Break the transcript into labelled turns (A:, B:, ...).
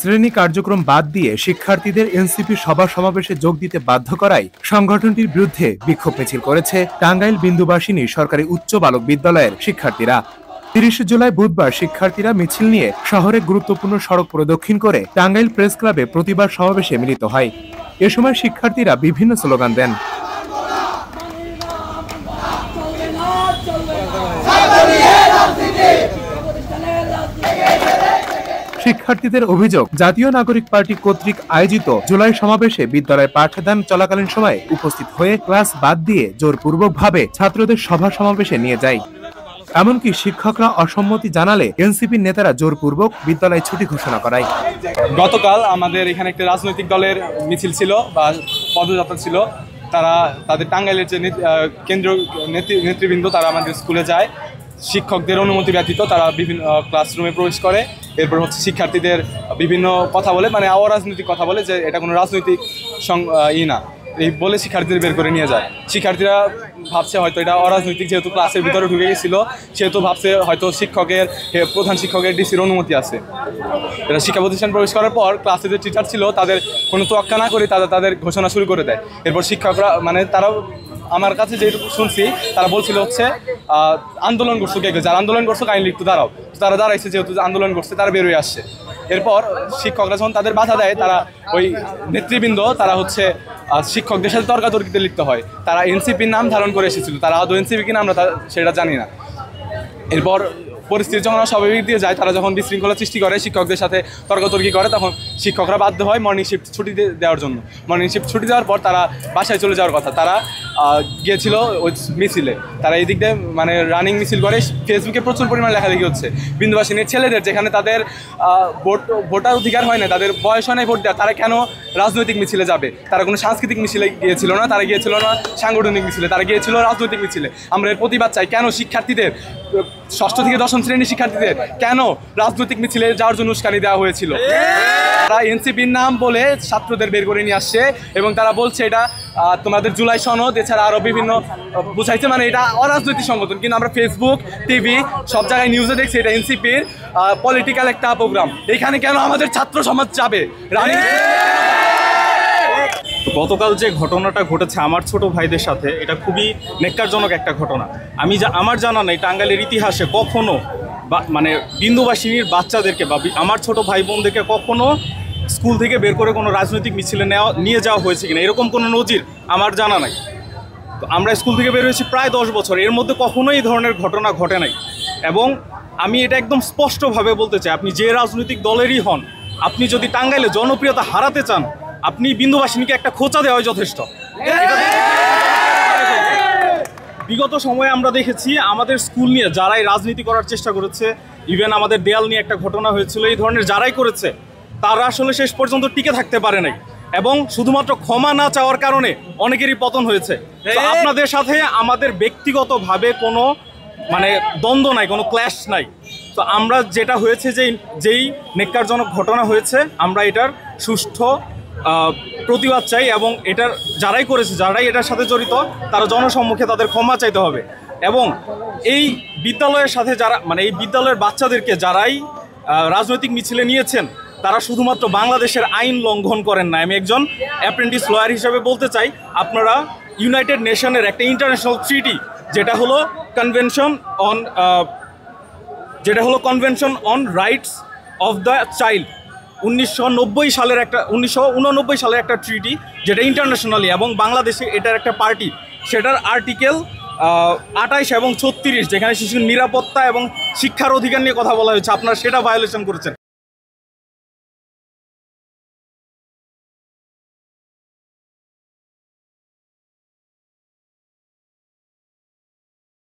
A: শ্রেণী কার্যক্রম বাদ দিয়ে শিক্ষার্থীদের এনসিপি সভা সমাবেশে যোগ দিতে বাধ্য করায় সংগঠনটির বিরুদ্ধে বিক্ষোভ মিছিল করেছে টাঙ্গাইল বিন্দুবাসিনী সরকারি উচ্চ বালক বিদ্যালয়ের শিক্ষার্থীরা। ৩০ জুলাই বুধবার শিক্ষার্থীরা মিছিল নিয়ে শহরে গুরুত্বপূর্ণ সড়ক প্রদক্ষিণ করে টাঙ্গাইল প্রেস ক্লাবে প্রতিবাদ সমাবেশে মিলিত হয়। এ সময় শিক্ষার্থীরা বিভিন্ন স্লোগান দেন। শিক্ষার্থীদের অভিযোগ, জাতীয় নাগরিক পার্টি কর্তৃক আয়োজিত জুলাই সমাবেশে বিদ্যালয়ে পাঠদান চলাকালীন সময়ে উপস্থিত হয়ে ক্লাস বাদ দিয়ে জোরপূর্বকভাবে ছাত্রদের সভা সমাবেশে নিয়ে যায়। এমনকি শিক্ষকরা অসম্মতি জানালে এনসিপির নেতারা জোরপূর্বক বিদ্যালয়ে ছুটি ঘোষণা করায়।
B: গতকাল আমাদের এখানে একটা রাজনৈতিক দলের মিছিল ছিল বা পদযাত্রা ছিল। তারা তাদের টাঙ্গাইলের যে কেন্দ্রীয় নেতৃবৃন্দ তারা আমাদের স্কুলে যায়, শিক্ষকদের অনুমতি ব্যতীত তারা বিভিন্ন ক্লাসরুমে প্রবেশ করে। এরপর হচ্ছে শিক্ষার্থীদের বিভিন্ন কথা বলে, মানে অরাজনৈতিক কথা বলে, যে এটা কোনো রাজনৈতিক না এই বলে শিক্ষার্থীদের বের করে নিয়ে যায়। শিক্ষার্থীরা ভাবছে হয়তো এটা অরাজনৈতিক, যেহেতু ক্লাসের ভিতরে ঢুকে গেছিল সেহেতু ভাবছে হয়তো প্রধান শিক্ষকের ডিসির অনুমতি আছে। এটা শিক্ষা প্রতিষ্ঠান প্রবেশ করার পর ক্লাসে যে টিচার ছিল তাদের কোনো তোয়াক্কা না করে তাদের ঘোষণা শুরু করে দেয়। এরপর শিক্ষকরা, মানে তারা আমার কাছে যেটুকু শুনছি তারা বলছিল হচ্ছে আন্দোলন করছো, কে যারা আন্দোলন করছো কাইন্ডলি একটু দাঁড়াও। তারা দাঁড়াইছে, যেহেতু আন্দোলন করছে তারা বেরোয় আসছে। এরপর শিক্ষকরা যখন তাদের বাধা দেয়, তারা ওই নেতৃবৃন্দ তারা হচ্ছে শিক্ষকদের সাথে তর্কাতর্কিতে লিপ্ত হয়। তারা এনসিপির নাম ধারণ করে এসেছিল, তারা আদৌ এনসিপি কিনা আমরা সেটা জানি না। এরপর পরিস্থিতি যখন স্বাভাবিক দিয়ে যায়, তারা যখন বিশৃঙ্খলা সৃষ্টি করে, শিক্ষকদের সাথে তর্কাতর্কি করে, তখন শিক্ষকরা বাধ্য হয় মর্নিং শিফট ছুটি দেওয়ার জন্য। মর্নিং শিফট ছুটি দেওয়ার পর তারা বাসায় চলে যাওয়ার কথা। তারা গিয়েছিল ওই মিছিলে, তারা এই দিক দিয়ে মানে রানিং মিছিল করে। ফেসবুকে প্রচুর পরিমাণ লেখালেখি হচ্ছে বিন্দুবাসিনীর ছেলেদের, যেখানে তাদের ভোটার অধিকার হয় না, তাদের বয়স হয় না ভোট দেওয়ার, তারা কেন রাজনৈতিক মিছিলে যাবে? তারা কোনো সাংস্কৃতিক মিছিলে গিয়েছিল না, তারা গিয়েছিল না সাংগঠনিক মিছিলে, তারা গিয়েছিল রাজনৈতিক মিছিলে। আমরা এর প্রতিবাদ চাই। কেন শিক্ষার্থীদের, ষষ্ঠ থেকে দশম শ্রেণীর শিক্ষার্থীদের কেন রাজনৈতিক মিছিলে যাওয়ার জন্য উস্কানি দেওয়া হয়েছিল? তারা এনসিপির নাম বলে ছাত্রদের বের করে নিয়ে আসছে এবং তারা বলছে এটা তোমাদের জুলাই সনদ, এছাড়া আরও বিভিন্ন বুঝাইছে, মানে এটা অরাজনৈতিক সংগঠন। কিন্তু আমরা ফেসবুক, টিভি সব জায়গায় নিউজে দেখছি এটা এনসিপির পলিটিক্যাল একটা প্রোগ্রাম। এখানে কেন আমাদের ছাত্র সমাজ যাবে?
C: গতকাল যে ঘটনাটা ঘটেছে আমার ছোট ভাইদের সাথে, এটা খুবই নেক্কারজনক একটা ঘটনা। আমার জানা নেই টাঙ্গাইলের ইতিহাসে কখনো মানে বিন্দুবাসিনীর বাচ্চাদেরকে বা আমার ছোট ভাই বোনদেরকে কখনো স্কুল থেকে বের করে কোনো রাজনৈতিক মিছিলে নিয়ে যাওয়া হয়েছে কিনা এরকম কোনো নজির আমার জানা নাই। তো আমরা স্কুল থেকে বের হয়েছি প্রায় 10 বছর, এর মধ্যে কখনোই এই ধরনের ঘটনা ঘটে নাই। এবং আমি এটা একদম স্পষ্টভাবে বলতে চাই, আপনি যে রাজনৈতিক দলেরই হন, আপনি যদি টাঙ্গাইলে জনপ্রিয়তা হারাতে চান, আপনি বিন্দুবাসিনীকে একটা খোঁচা দেওয়াই যথেষ্ট। বিগত সময়ে আমরা দেখেছি আমাদের স্কুল নিয়ে যারাই রাজনীতি করার চেষ্টা করেছে, ইভেন আমাদের দেয়াল নিয়ে একটা ঘটনা হয়েছিল, এই ধরনের যারাই করেছে তারা আসলে শেষ পর্যন্ত টিকে থাকতে পারে নাই এবং শুধুমাত্র ক্ষমা না চাওয়ার কারণে অনেকেরই পতন হয়েছে। আপনাদের সাথে আমাদের ব্যক্তিগতভাবে কোনো মানে দ্বন্দ্ব নাই, কোনো ক্ল্যাশ নাই। তো আমরা যেটা হয়েছে, যেই নেক্কারজনক ঘটনা হয়েছে, আমরা এটার সুষ্ঠু প্রতিবাদ চাই এবং এটার যারাই করেছে, যারাই এটার সাথে জড়িত, তারা জনসম্মুখে তাদের ক্ষমা চাইতে হবে। এবং এই বিদ্যালয়ের সাথে যারা, মানে এই বিদ্যালয়ের বাচ্চাদেরকে যারাই রাজনৈতিক মিছিলে নিয়েছেন, তারা শুধুমাত্র বাংলাদেশের আইন লঙ্ঘন করেন না। আমি একজন অ্যাপ্রেন্টিস লয়ার হিসেবে বলতে চাই, আপনারা ইউনাইটেড নেশনের একটা ইন্টারন্যাশনাল ট্রিটি, যেটা হলো convention on rights of the child, 1989 সালের একটা ট্রিটি, যেটা ইন্টারন্যাশনালি এবং বাংলাদেশে এটার একটা পার্টি। সেটার আর্টিকেল 28 এবং 36, যেখানে শিশুর নিরাপত্তা এবং শিক্ষার অধিকার নিয়ে কথা বলা হয়েছে, আপনারা সেটা ভায়োলেশন করেছেন।